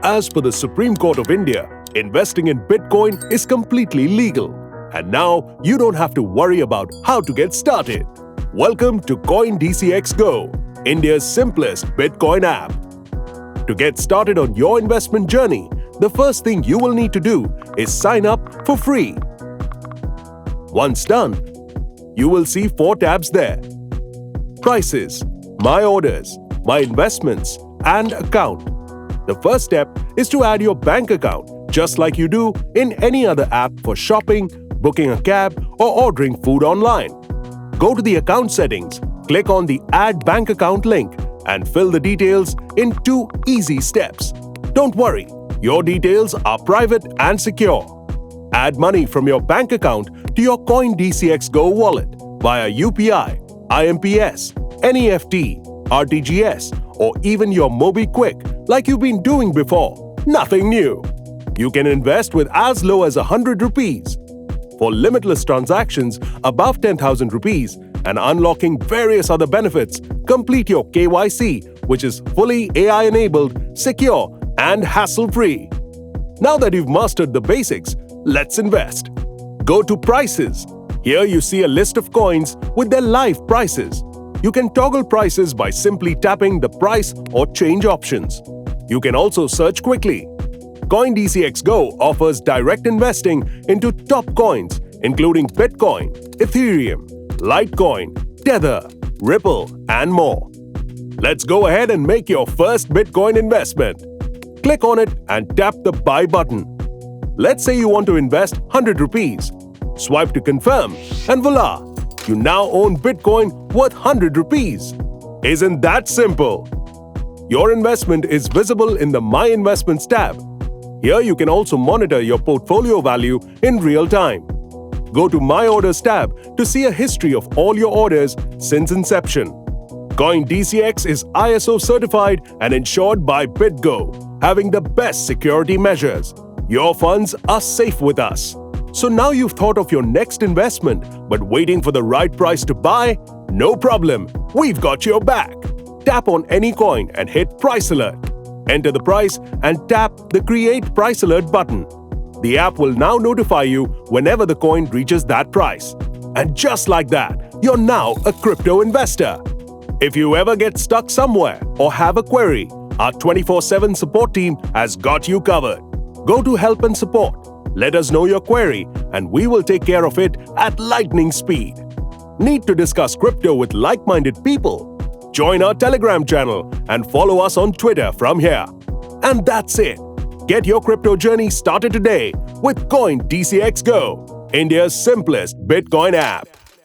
As per the Supreme Court of India, investing in Bitcoin is completely legal. And now you don't have to worry about how to get started. Welcome to CoinDCX Go, India's simplest Bitcoin app. To get started on your investment journey, the first thing you will need to do is sign up for free. Once done, you will see 4 tabs there: Prices, My Orders, My Investments, and Account. The first step is to add your bank account, just like you do in any other app for shopping, booking a cab, or ordering food online. Go to the account settings, click on the Add Bank Account link, and fill the details in 2 easy steps. Don't worry, your details are private and secure. Add money from your bank account to your CoinDCX Go wallet via UPI, IMPS, NEFT, RTGS, or even your Mobikwik like you've been doing before. Nothing new. You can invest with as low as 100 rupees. For limitless transactions above 10,000 rupees and unlocking various other benefits, complete your KYC, which is fully AI-enabled, secure, and hassle-free. Now that you've mastered the basics, let's invest. Go to Prices. Here you see a list of coins with their live prices. You can toggle prices by simply tapping the price or change options. You can also search quickly. CoinDCX Go offers direct investing into top coins, including Bitcoin, Ethereum, Litecoin, Tether, Ripple, and more. Let's go ahead and make your first Bitcoin investment. Click on it and tap the Buy button. Let's say you want to invest 100 rupees. Swipe to confirm, and voila! You now own Bitcoin worth 100 rupees. Isn't that simple? Your investment is visible in the My Investments tab. Here you can also monitor your portfolio value in real time. Go to My Orders tab to see a history of all your orders since inception. CoinDCX is ISO certified and insured by BitGo, having the best security measures. Your funds are safe with us. So now you've thought of your next investment, but waiting for the right price to buy? No problem, we've got your back. Tap on any coin and hit Price Alert. Enter the price and tap the Create Price Alert button. The app will now notify you whenever the coin reaches that price. And just like that, you're now a crypto investor. If you ever get stuck somewhere or have a query, our 24/7 support team has got you covered. Go to Help and Support. Let us know your query, and we will take care of it at lightning speed. Need to discuss crypto with like-minded people? Join our Telegram channel and follow us on Twitter from here. And that's it. Get your crypto journey started today with CoinDCX Go, India's simplest Bitcoin app.